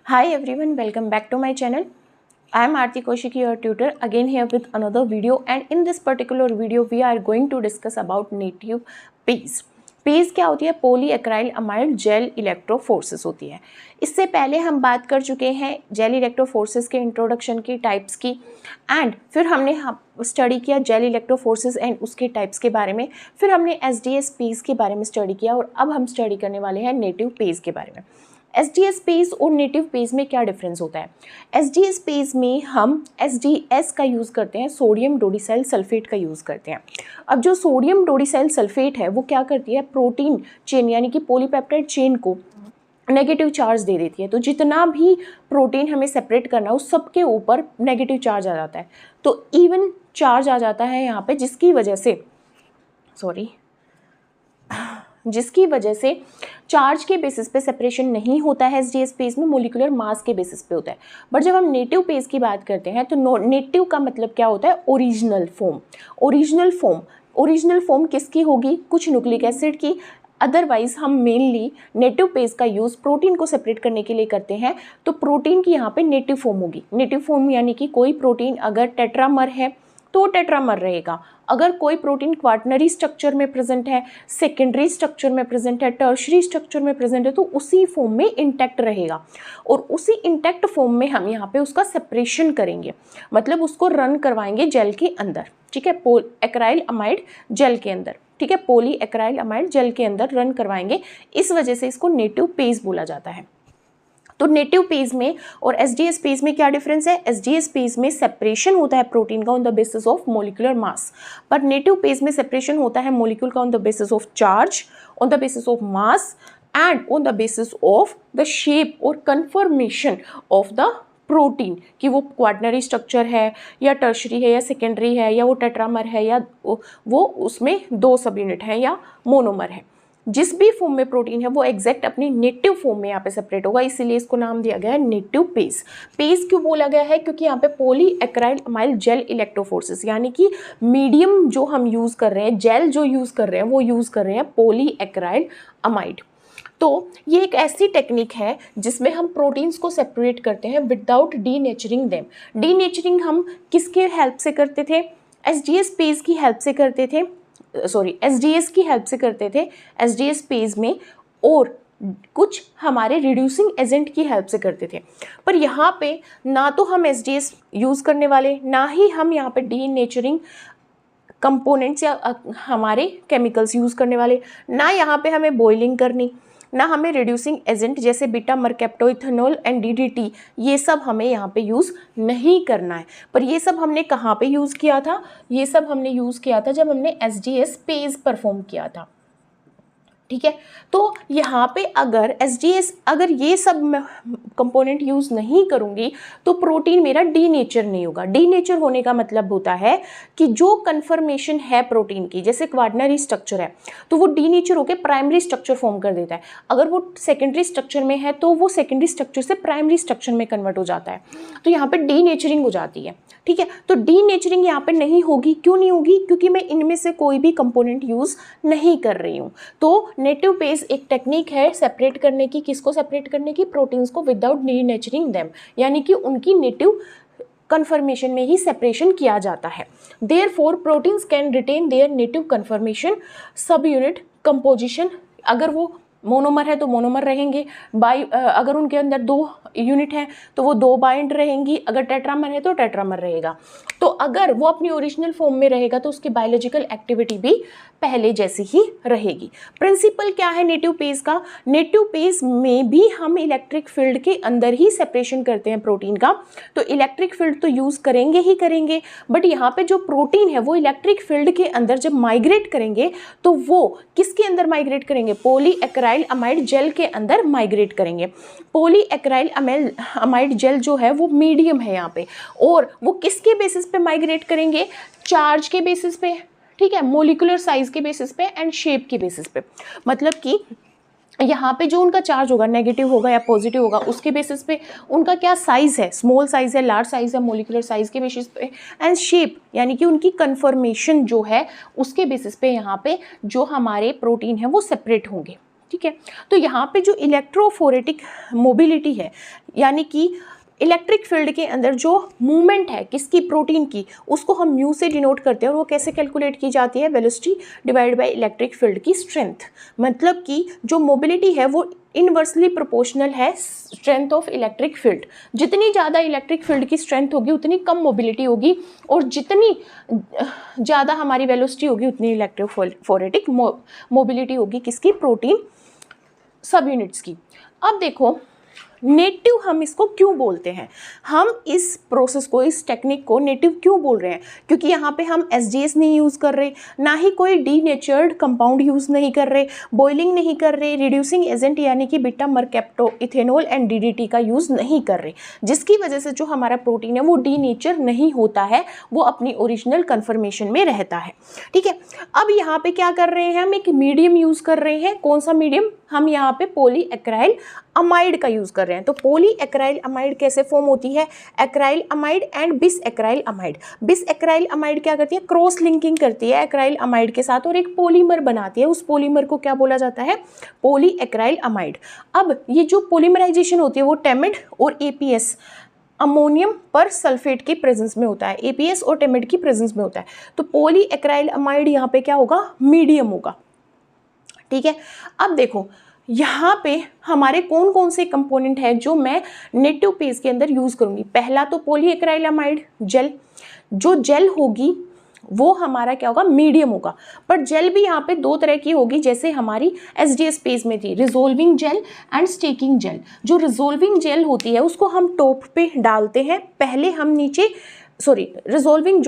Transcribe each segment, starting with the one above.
Hi everyone, welcome back to my channel. I am Aarti Kaushik, your tutor, again here with another video, and in this particular video we are going to discuss about native PACE. PACE क्या होती है? पॉलीएक्राइल amide jail इलेक्ट्रोफोर्सेस होती है। इससे पहले हम बात कर चुके हैं जेल इलेक्ट्रोफोर्सेस के इंट्रोडक्शन की, टाइप्स की, एंड फिर हमने स्टडी किया जेल इलेक्ट्रोफोर्सेस एंड उसके टाइप्स के बारे में। फिर हमने एसडीएस पेज के बारे में स्टडी किया और अब हम स्टडी करने वाले हैं नेटिव पेज के बारे में। एसडीएस पेज और नेटिव पेज में क्या डिफरेंस होता है? एसडीएस पेज में हम एसडीएस का यूज़ करते हैं, सोडियम डोडिसाइल सल्फेट का यूज़ करते हैं। अब जो सोडियम डोडिसाइल सल्फेट है वो क्या करती है? प्रोटीन चेन यानी कि पॉलीपेप्टाइड चेन को नेगेटिव चार्ज दे देती है। तो जितना भी प्रोटीन हमें सेपरेट करना है उस सबके ऊपर नेगेटिव चार्ज आ जाता है, तो इवन चार्ज आ जाता है यहाँ पे, जिसकी वजह से चार्ज के बेसिस पे सेपरेशन नहीं होता है एसडीएस पेज में, मोलिकुलर मास के बेसिस पे होता है। बट जब हम नेटिव पेज की बात करते हैं तो नेटिव का मतलब क्या होता है? ओरिजिनल फॉर्म किसकी होगी? कुछ न्यूक्लिक एसिड की। अदरवाइज हम मेनली नेटिव पेज का यूज़ प्रोटीन को सेपरेट करने के लिए करते हैं, तो प्रोटीन की यहाँ पे नेटिव फॉर्म होगी। नेटिव फॉर्म यानी कि कोई प्रोटीन अगर टेट्रामर है तो टेट्रामर रहेगा, अगर कोई प्रोटीन क्वाटरनरी स्ट्रक्चर में प्रेजेंट है, सेकेंडरी स्ट्रक्चर में प्रेजेंट है, टर्शरी स्ट्रक्चर में प्रेजेंट है, तो उसी फॉर्म में इंटैक्ट रहेगा और उसी इंटैक्ट फॉर्म में हम यहाँ पे उसका सेपरेशन करेंगे, मतलब उसको रन करवाएंगे जेल के अंदर, ठीक है, एक्राइल अमाइड जेल के अंदर, ठीक है, पॉलीएक्राइल अमाइड जेल के अंदर रन करवाएंगे। इस वजह से इसको नेटिव पेज बोला जाता है। तो नेटिव पेज में और एसडीएस पेज में क्या डिफरेंस है? एसडीएस पेज में सेपरेशन होता है प्रोटीन का on the basis of molecular mass, पर नेटिव पेज में सेपरेशन होता है मोलिक्यूल का on the basis of charge, on the basis of mass and on the basis of the shape और कन्फर्मेशन ऑफ द प्रोटीन, कि वो quaternary structure है या टर्शरी है या सेकेंडरी है या वो टेट्रामर है या वो उसमें 2 सब यूनिट है या मोनोमर है। जिस भी फॉर्म में प्रोटीन है वो एग्जैक्ट अपनी नेटिव फॉर्म में यहाँ पे सेपरेट होगा, इसीलिए इसको नाम दिया गया है नेटिव पेज। पेज क्यों बोला गया है? क्योंकि यहाँ पे पॉलीएक्राइल अमाइड जेल इलेक्ट्रोफोर्सेस यानी कि मीडियम जो हम यूज़ कर रहे हैं, जेल जो यूज़ कर रहे हैं, वो यूज़ कर रहे हैं पॉलीएक्राइल अमाइड। तो ये एक ऐसी टेक्निक है जिसमें हम प्रोटीन्स को सेपरेट करते हैं विदाउट डीनेचरिंग देम। डीनेचरिंग हम किसके हेल्प से करते थे? एसडीएस पेज की हेल्प से करते थे, एसडीएस की हेल्प से करते थे एसडीएस पेज में, और कुछ हमारे रिड्यूसिंग एजेंट की हेल्प से करते थे। पर यहाँ पे ना तो हम एसडीएस यूज़ करने वाले, ना ही हम यहाँ पे डीनेचरिंग कंपोनेंट्स या हमारे केमिकल्स यूज़ करने वाले, ना यहाँ पे हमें बॉइलिंग करनी, ना हमें रिड्यूसिंग एजेंट जैसे बीटा मरकैप्टोइथेनॉल एंड डीडीटी, ये सब हमें यहाँ पे यूज़ नहीं करना है। पर ये सब हमने कहाँ पे यूज़ किया था? ये सब हमने यूज़ किया था जब हमने एसडीएस पेज परफॉर्म किया था, ठीक है। तो यहाँ पे अगर एसडीएस, अगर ये सब कंपोनेंट यूज़ नहीं करूँगी तो प्रोटीन मेरा डीनेचर नहीं होगा। डीनेचर होने का मतलब होता है कि जो कन्फर्मेशन है प्रोटीन की, जैसे क्वाटरनरी स्ट्रक्चर है तो वो डीनेचर होकर प्राइमरी स्ट्रक्चर फॉर्म कर देता है। अगर वो सेकेंडरी स्ट्रक्चर में है तो वो सेकेंडरी स्ट्रक्चर से प्राइमरी स्ट्रक्चर में कन्वर्ट हो जाता है, तो यहाँ पर डीनेचरिंग हो जाती है, ठीक है। तो डीनेचरिंग यहाँ पे नहीं होगी। क्यों नहीं होगी? क्योंकि मैं इनमें से कोई भी कंपोनेंट यूज़ नहीं कर रही हूँ। तो नेटिव पेज एक टेक्निक है सेपरेट करने की। किसको सेपरेट करने की? प्रोटीन्स को विदाउट डीनेचरिंग देम, यानी कि उनकी नेटिव कन्फर्मेशन में ही सेपरेशन किया जाता है। Therefore proteins can retain their native conformation, subunit composition. अगर वो मोनोमर है तो मोनोमर रहेंगे, अगर उनके अंदर 2 यूनिट हैं तो वो 2 बाइंड रहेंगी, अगर टेट्रामर है तो टेट्रामर रहेगा। तो अगर वो अपनी ओरिजिनल फॉर्म में रहेगा तो उसकी बायोलॉजिकल एक्टिविटी भी पहले जैसी ही रहेगी। प्रिंसिपल क्या है नेटिव पेज का? नेटिव पेज में भी हम इलेक्ट्रिक फील्ड के अंदर ही सेपरेशन करते हैं प्रोटीन का, तो इलेक्ट्रिक फील्ड तो यूज़ करेंगे ही करेंगे, बट यहाँ पे जो प्रोटीन है वो इलेक्ट्रिक फील्ड के अंदर जब माइग्रेट करेंगे तो वो किसके अंदर माइग्रेट करेंगे? पॉलीएक्राइल अमाइड जेल के अंदर माइग्रेट करेंगे। पॉलीएक्राइल अमाइड जेल जो है वो मीडियम है यहाँ पे, और वो किसके बेसिस पे माइग्रेट करेंगे? चार्ज के बेसिस पे, ठीक है, मोलिकुलर साइज के बेसिस पे एंड शेप के बेसिस पे। मतलब कि यहाँ पे जो उनका चार्ज होगा, नेगेटिव होगा या पॉजिटिव होगा, उसके बेसिस पे उनका क्या साइज है, स्मॉल साइज है, लार्ज साइज है, मोलिकुलर साइज के बेसिस पे, एंड शेप यानी कि उनकी कन्फर्मेशन जो है उसके बेसिस पे यहाँ पे जो हमारे प्रोटीन है वो सेपरेट होंगे, ठीक है। तो यहाँ पे जो इलेक्ट्रोफोरेटिक मोबिलिटी है, यानी कि इलेक्ट्रिक फील्ड के अंदर जो मूवमेंट है किसकी, प्रोटीन की, उसको हम म्यू से डिनोट करते हैं। और वो कैसे कैलकुलेट की जाती है, velocity divide by electric field की स्ट्रेंथ। मतलब कि जो मोबिलिटी है वो इनवर्सली प्रोपोर्शनल है स्ट्रेंथ ऑफ इलेक्ट्रिक फील्ड। जितनी ज़्यादा इलेक्ट्रिक फील्ड की स्ट्रेंथ होगी उतनी कम मोबिलिटी होगी, और जितनी ज़्यादा हमारी वेलोसिटी होगी उतनी इलेक्ट्रोफोरेटिक मोबिलिटी होगी किसकी, प्रोटीन सब यूनिट्स की। अब देखो नेटिव हम इसको क्यों बोलते हैं, हम इस प्रोसेस को, इस टेक्निक को नेटिव क्यों बोल रहे हैं, क्योंकि यहाँ पे हम SGS नहीं यूज़ कर रहे, ना ही कोई डीनेचर्ड कंपाउंड यूज़ नहीं कर रहे, बॉइलिंग नहीं कर रहे, रिड्यूसिंग एजेंट यानी कि beta mercapto, ethanol and DDT का यूज़ नहीं कर रहे, जिसकी वजह से जो हमारा प्रोटीन है वो डीनेचर नहीं होता है, वो अपनी ओरिजिनल कन्फर्मेशन में रहता है। ठीक है, अब यहाँ पे क्या कर रहे हैं, हम एक मीडियम यूज़ कर रहे हैं। कौन सा मीडियम, हम यहाँ पे पॉलीएक्राइल अमाइड का यूज़ कर रहे हैं। तो पॉलीएक्राइल अमाइड कैसे फॉर्म होती है, एक्राइल अमाइड एंड बिस एक्राइल अमाइड। बिस एक्राइल अमाइड क्या करती है, क्रॉस लिंकिंग करती है एक्राइल अमाइड के साथ और एक पॉलीमर बनाती है। उस पॉलीमर को क्या बोला जाता है, पॉलीएक्राइल अमाइड। अब ये जो पॉलीमराइजेशन होती है वो टेमिड और APS अमोनियम पर सल्फेट की प्रेजेंस में होता है, APS और टेमिड की प्रेजेंस में होता है। तो पॉलीएक्राइल अमाइड यहाँ पे क्या होगा, मीडियम होगा। ठीक है, अब देखो यहाँ पे हमारे कौन कौन से कंपोनेंट है जो मैं नेटिव पेज के अंदर यूज़ करूँगी। पहला तो पॉलीएक्राइलामाइड जेल, जो जेल होगी वो हमारा क्या होगा, मीडियम होगा। पर जेल भी यहाँ पे दो तरह की होगी, जैसे हमारी SGS पेज में थी, resolving gel and stacking gel. जो रिजोल्विंग जेल होती है उसको हम टॉप पे डालते हैं, पहले हम नीचे, रिजोल्विंग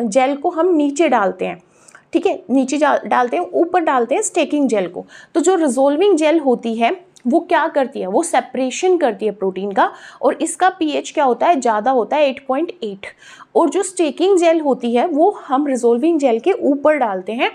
जेल को हम नीचे डालते हैं। ठीक है, नीचे डालते हैं, ऊपर डालते हैं स्टेकिंग जेल को। तो जो रिजोल्विंग जेल होती है वो क्या करती है, वो सेपरेशन करती है प्रोटीन का, और इसका pH क्या होता है, ज़्यादा होता है 8.8। और जो स्टेकिंग जेल होती है वो हम रिजोल्विंग जेल के ऊपर डालते हैं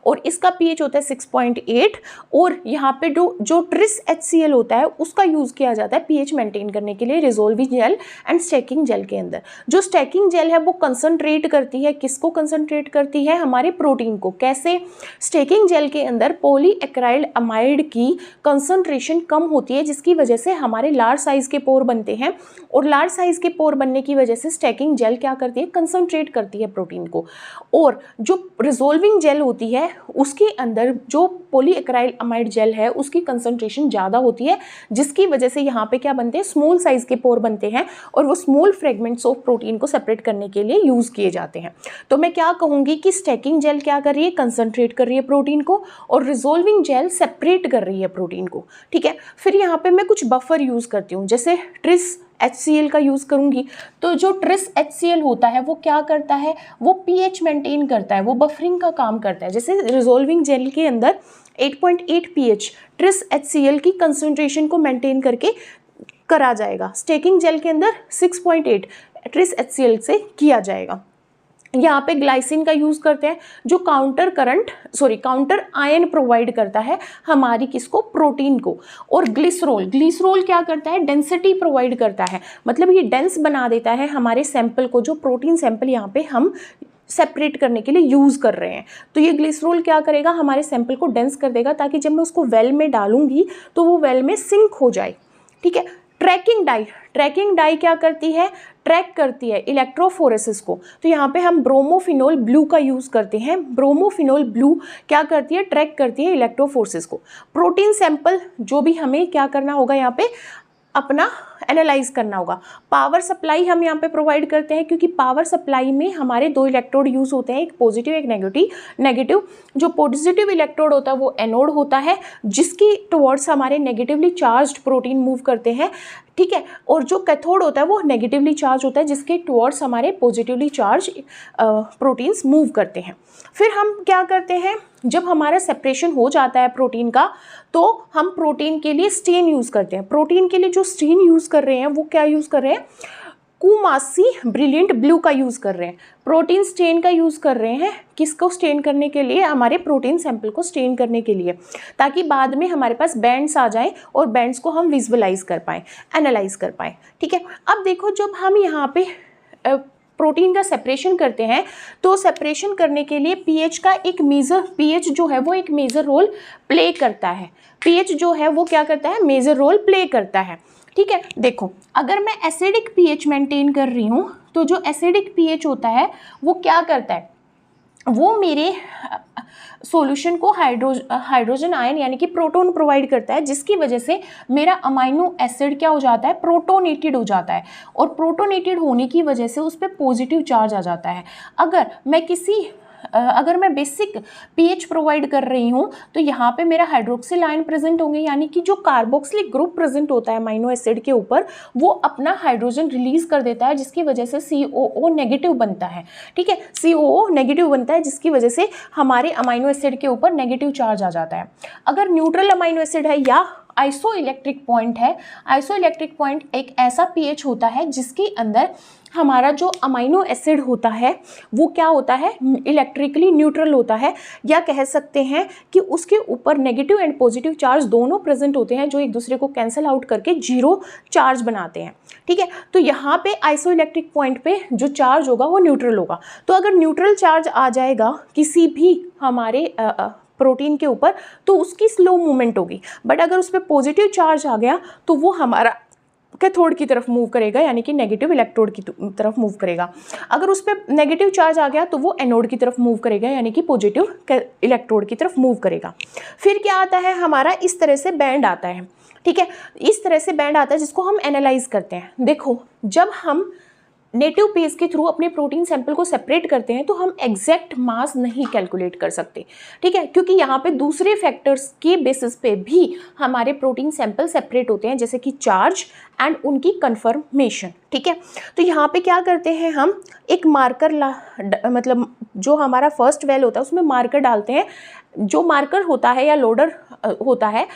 और इसका pH होता है 6.8। और यहाँ पे जो ट्रिस HCl होता है उसका यूज़ किया जाता है pH मेंटेन करने के लिए resolving gel and stacking gel के अंदर। जो स्टेकिंग जेल है वो कंसनट्रेट करती है, किसको कंसनट्रेट करती है, हमारे प्रोटीन को। कैसे, स्टेकिंग जेल के अंदर पॉलीएक्राइल अमाइड की कंसनट्रेशन कम होती है, जिसकी वजह से हमारे लार्ज साइज के पोर बनते हैं, और लार्ज साइज के पोर बनने की वजह से स्टेकिंग जेल क्या करती है, कंसंट्रेट करती है प्रोटीन को। और जो रिजोल्विंग जेल होती है उसके अंदर जो पॉलीएक्राइल अमाइड जेल है उसकी कंसंट्रेशन ज़्यादा होती है, जिसकी वजह से यहाँ पे क्या बनते हैं, स्मॉल साइज के पोर बनते हैं, और वो स्मॉल फ्रेगमेंट्स ऑफ प्रोटीन को सेपरेट करने के लिए यूज़ किए जाते हैं। तो मैं क्या कहूँगी कि स्टेकिंग जेल क्या कर रही है, कंसंट्रेट कर रही है प्रोटीन को, और रिजोल्विंग जेल सेपरेट कर रही है प्रोटीन को। ठीक है, फिर यहाँ पे मैं कुछ बफर यूज़ करती हूँ, जैसे ट्रिस HCl का यूज़ करूँगी। तो जो ट्रिस HCl होता है वो क्या करता है, वो pH मेंटेन करता है, वो बफरिंग का काम करता है। जैसे रिजोल्विंग जेल के अंदर 8.8 pH ट्रिस HCl की कंसंट्रेशन को मेंटेन करके करा जाएगा, स्टेकिंग जेल के अंदर 6.8 ट्रिस HCl से किया जाएगा। यहाँ पे ग्लाइसिन का यूज़ करते हैं जो काउंटर आयन प्रोवाइड करता है हमारी किसको, प्रोटीन को। और ग्लिसरोल क्या करता है, डेंसिटी प्रोवाइड करता है, मतलब ये डेंस बना देता है हमारे सैंपल को, जो प्रोटीन सैंपल यहाँ पे हम सेपरेट करने के लिए यूज़ कर रहे हैं। तो ये ग्लिसरोल क्या करेगा, हमारे सैंपल को डेंस कर देगा, ताकि जब मैं उसको वेल में डालूंगी तो वो वेल में सिंक हो जाए। ठीक है, ट्रैकिंग डाई क्या करती है, ट्रैक करती है इलेक्ट्रोफोरेसिस को। तो यहाँ पे हम ब्रोमोफिनोल ब्लू का यूज़ करते हैं। ब्रोमोफिनोल ब्लू क्या करती है, ट्रैक करती है इलेक्ट्रोफोरेसिस को। प्रोटीन सैंपल जो भी हमें क्या करना होगा, यहाँ पे अपना एनालाइज करना होगा। पावर सप्लाई हम यहाँ पे प्रोवाइड करते हैं, क्योंकि पावर सप्लाई में हमारे दो इलेक्ट्रोड यूज़ होते हैं, एक पॉजिटिव एक नेगेटिव। जो पॉजिटिव इलेक्ट्रोड होता है वो एनोड होता है, जिसकी टुवर्ड्स हमारे नेगेटिवली चार्ज्ड प्रोटीन मूव करते हैं। ठीक है, और जो कैथोड होता है वो नेगेटिवली चार्ज होता है, जिसके टुवर्ड्स हमारे पॉजिटिवली चार्ज प्रोटीन्स मूव करते हैं। फिर हम क्या करते हैं, जब हमारा सेपरेशन हो जाता है प्रोटीन का, तो हम प्रोटीन के लिए स्टेन यूज़ करते हैं। प्रोटीन के लिए जो स्टेन यूज़ कर रहे हैं वो क्या यूज़ कर रहे हैं, कुमासी ब्रिलियंट ब्लू का यूज़ कर रहे हैं। प्रोटीन स्टेन का यूज़ कर रहे हैं, किसको स्टेन करने के लिए, हमारे प्रोटीन सैंपल को स्टेन करने के लिए, ताकि बाद में हमारे पास बैंड्स आ जाएं और बैंड्स को हम विजुअलाइज कर पाएँ, एनालाइज कर पाएँ। ठीक है, अब देखो जब हम यहाँ पे प्रोटीन का सेपरेशन करते हैं तो सेपरेशन करने के लिए पीएच का एक पीएच जो है वो एक मेजर रोल प्ले करता है। पीएच जो है वो क्या करता है, मेजर रोल प्ले करता है। ठीक है, देखो अगर मैं एसिडिक पीएच मेंटेन कर रही हूँ तो जो एसिडिक पीएच होता है वो क्या करता है, वो मेरे सॉल्यूशन को हाइड्रोजन आयन यानी कि प्रोटॉन प्रोवाइड करता है, जिसकी वजह से मेरा अमाइनो एसिड क्या हो जाता है, प्रोटोनेटेड हो जाता है। और प्रोटोनेटेड होने की वजह से उस पर पॉजिटिव चार्ज आ जाता है। अगर मैं बेसिक पीएच प्रोवाइड कर रही हूँ तो यहाँ पे मेरा हाइड्रोक्सिल आयन प्रेजेंट होंगे, यानी कि जो कार्बोक्सिलिक ग्रुप प्रेजेंट होता है अमाइनो एसिड के ऊपर वो अपना हाइड्रोजन रिलीज कर देता है, जिसकी वजह से COO नेगेटिव बनता है। ठीक है, COO नेगेटिव बनता है जिसकी वजह से हमारे अमाइनो एसिड के ऊपर नेगेटिव चार्ज आ जाता है। अगर न्यूट्रल अमाइनो एसिड है या आइसोइलेक्ट्रिक पॉइंट है, आइसोइलेक्ट्रिक पॉइंट एक ऐसा पीएच होता है जिसके अंदर हमारा जो अमाइनो एसिड होता है वो क्या होता है, इलेक्ट्रिकली न्यूट्रल होता है, या कह सकते हैं कि उसके ऊपर नेगेटिव एंड पॉजिटिव चार्ज दोनों प्रेजेंट होते हैं जो एक दूसरे को कैंसिल आउट करके जीरो चार्ज बनाते हैं। ठीक है, तो यहाँ पे आइसोइलेक्ट्रिक पॉइंट पे जो चार्ज होगा वो न्यूट्रल होगा। तो अगर न्यूट्रल चार्ज आ जाएगा किसी भी हमारे प्रोटीन के ऊपर तो उसकी स्लो मूवमेंट होगी, बट अगर उस पर पॉजिटिव चार्ज आ गया तो वो हमारा कैथोड की तरफ मूव करेगा, यानी कि नेगेटिव इलेक्ट्रोड की तरफ मूव करेगा। अगर उस पर नेगेटिव चार्ज आ गया तो वो एनोड की तरफ मूव करेगा, यानी कि पॉजिटिव इलेक्ट्रोड की तरफ मूव करेगा। फिर क्या आता है, हमारा इस तरह से बैंड आता है। ठीक है, इस तरह से बैंड आता है जिसको हम एनालाइज करते हैं। देखो जब हम नेटिव पेज के थ्रू अपने प्रोटीन सैंपल को सेपरेट करते हैं तो हम एग्जैक्ट मास नहीं कैलकुलेट कर सकते। ठीक है, क्योंकि यहाँ पे दूसरे फैक्टर्स के बेसिस पे भी हमारे प्रोटीन सैंपल सेपरेट होते हैं, जैसे कि चार्ज एंड उनकी कन्फर्मेशन। ठीक है, तो यहाँ पे क्या करते हैं, हम एक मार्कर मतलब जो हमारा फर्स्ट वेल होता है उसमें मार्कर डालते हैं। जो मार्कर होता है या लोडर होता है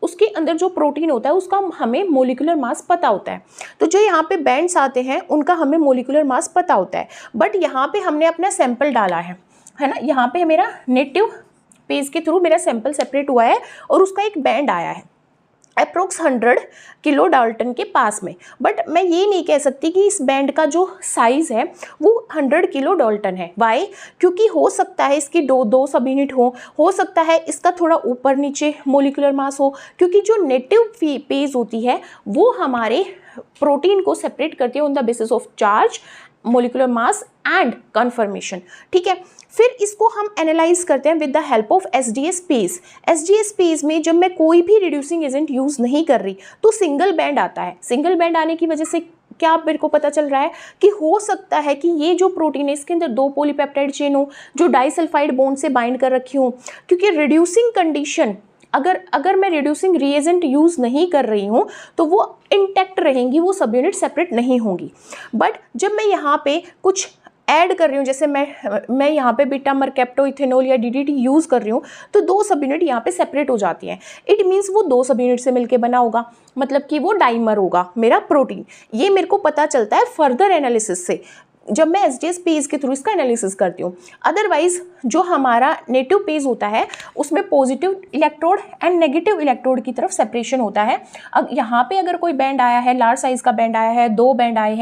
उसके अंदर जो प्रोटीन होता है उसका हमें मोलिकुलर मास पता होता है। तो जो यहाँ पे बैंड्स आते हैं उनका हमें मोलिकुलर मास पता होता है, बट यहाँ पे हमने अपना सैंपल डाला है ना, यहाँ पे मेरा नेटिव पेज के थ्रू मेरा सैंपल सेपरेट हुआ है और उसका एक बैंड आया है अप्रोक्स 100 किलो डाल्टन के पास में। बट मैं ये नहीं कह सकती कि इस बैंड का जो साइज़ है वो 100 किलो डाल्टन है। वाई? क्योंकि हो सकता है इसकी दो सब यूनिट हो सकता है इसका थोड़ा ऊपर नीचे मोलिकुलर मास हो, क्योंकि जो नेटिव पेज होती है वो हमारे प्रोटीन को सेपरेट करती है on the basis of charge, molecular mass and conformation. ठीक है, फिर इसको हम एनालाइज करते हैं with the help of SDS page. SDS page में जब मैं कोई भी रिड्यूसिंग एजेंट यूज़ नहीं कर रही तो सिंगल बैंड आता है। सिंगल बैंड आने की वजह से क्या मेरे को पता चल रहा है कि हो सकता है कि ये जो प्रोटीन है इसके अंदर 2 पॉलीपेप्टाइड चेन हो जो डाइसल्फाइड बॉन्ड से बाइंड कर रखी हो, क्योंकि रिड्यूसिंग कंडीशन अगर मैं रिड्यूसिंग रिएजेंट यूज़ नहीं कर रही हूँ तो वो इंटैक्ट रहेंगी, वो सब यूनिट सेपरेट नहीं होंगी। बट जब मैं यहाँ पे कुछ ऐड कर रही हूँ, जैसे मैं यहाँ पे बीटा मरकैप्टो इथेनॉल या डीडीटी यूज़ कर रही हूँ तो 2 सब यूनिट यहाँ पे सेपरेट हो जाती हैं। इट मीन्स वो 2 सब यूनिट से मिलके बना होगा, मतलब कि वो डाइमर होगा मेरा प्रोटीन। ये मेरे को पता चलता है फर्दर एनालिसिस से जब मैं एसडीएस पेज के थ्रू इसका एनालिसिस करती हूँ। अदरवाइज जो हमारा नेटिव पेज होता है उसमें positive electrode and negative electrode की तरफ सेपरेशन होता है। अब यहाँ पे अगर कोई बैंड आया है, लार्ज साइज का बैंड आया है, 2 बैंड आए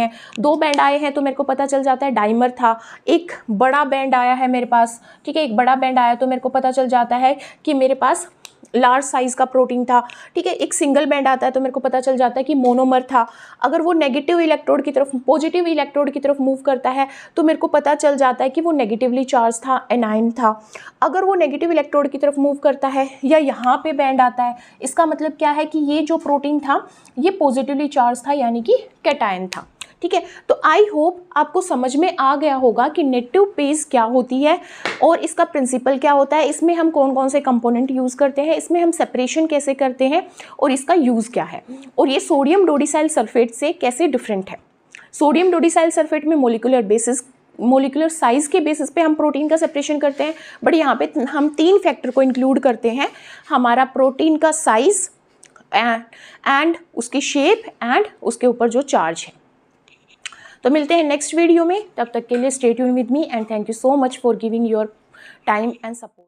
हैं तो मेरे को पता चल जाता है डाइमर था। एक बड़ा बैंड आया है मेरे पास, ठीक है, एक बड़ा बैंड आया तो मेरे को पता चल जाता है कि मेरे पास लार्ज साइज का प्रोटीन था। ठीक है, एक सिंगल बैंड आता है तो मेरे को पता चल जाता है कि मोनोमर था। अगर वो नेगेटिव इलेक्ट्रोड की तरफ पॉजिटिव इलेक्ट्रोड की तरफ मूव करता है तो मेरे को पता चल जाता है कि वो नेगेटिवली चार्ज था, एनाइन था। अगर वो नेगेटिव इलेक्ट्रोड की तरफ मूव करता है या यहाँ पे बैंड आता है, इसका मतलब क्या है कि ये जो प्रोटीन था ये पॉजिटिवली चार्ज था, यानी कि कैटायन था। ठीक है, तो आई होप आपको समझ में आ गया होगा कि नेटिव पेज क्या होती है और इसका प्रिंसिपल क्या होता है, इसमें हम कौन कौन से कंपोनेंट यूज़ करते हैं, इसमें हम सेपरेशन कैसे करते हैं और इसका यूज़ क्या है, और ये सोडियम डोडिसाइल सल्फेट से कैसे डिफरेंट है। सोडियम डोडिसाइल सल्फेट में मोलिकुलर साइज के बेसिस पे हम प्रोटीन का सेपरेशन करते हैं, बट यहाँ पे हम 3 फैक्टर को इंक्लूड करते हैं, हमारा प्रोटीन का साइज एंड उसकी शेप एंड उसके ऊपर जो चार्ज है। तो मिलते हैं नेक्स्ट वीडियो में, तब तक के लिए stay tune with me and thank you so much for giving your time and support.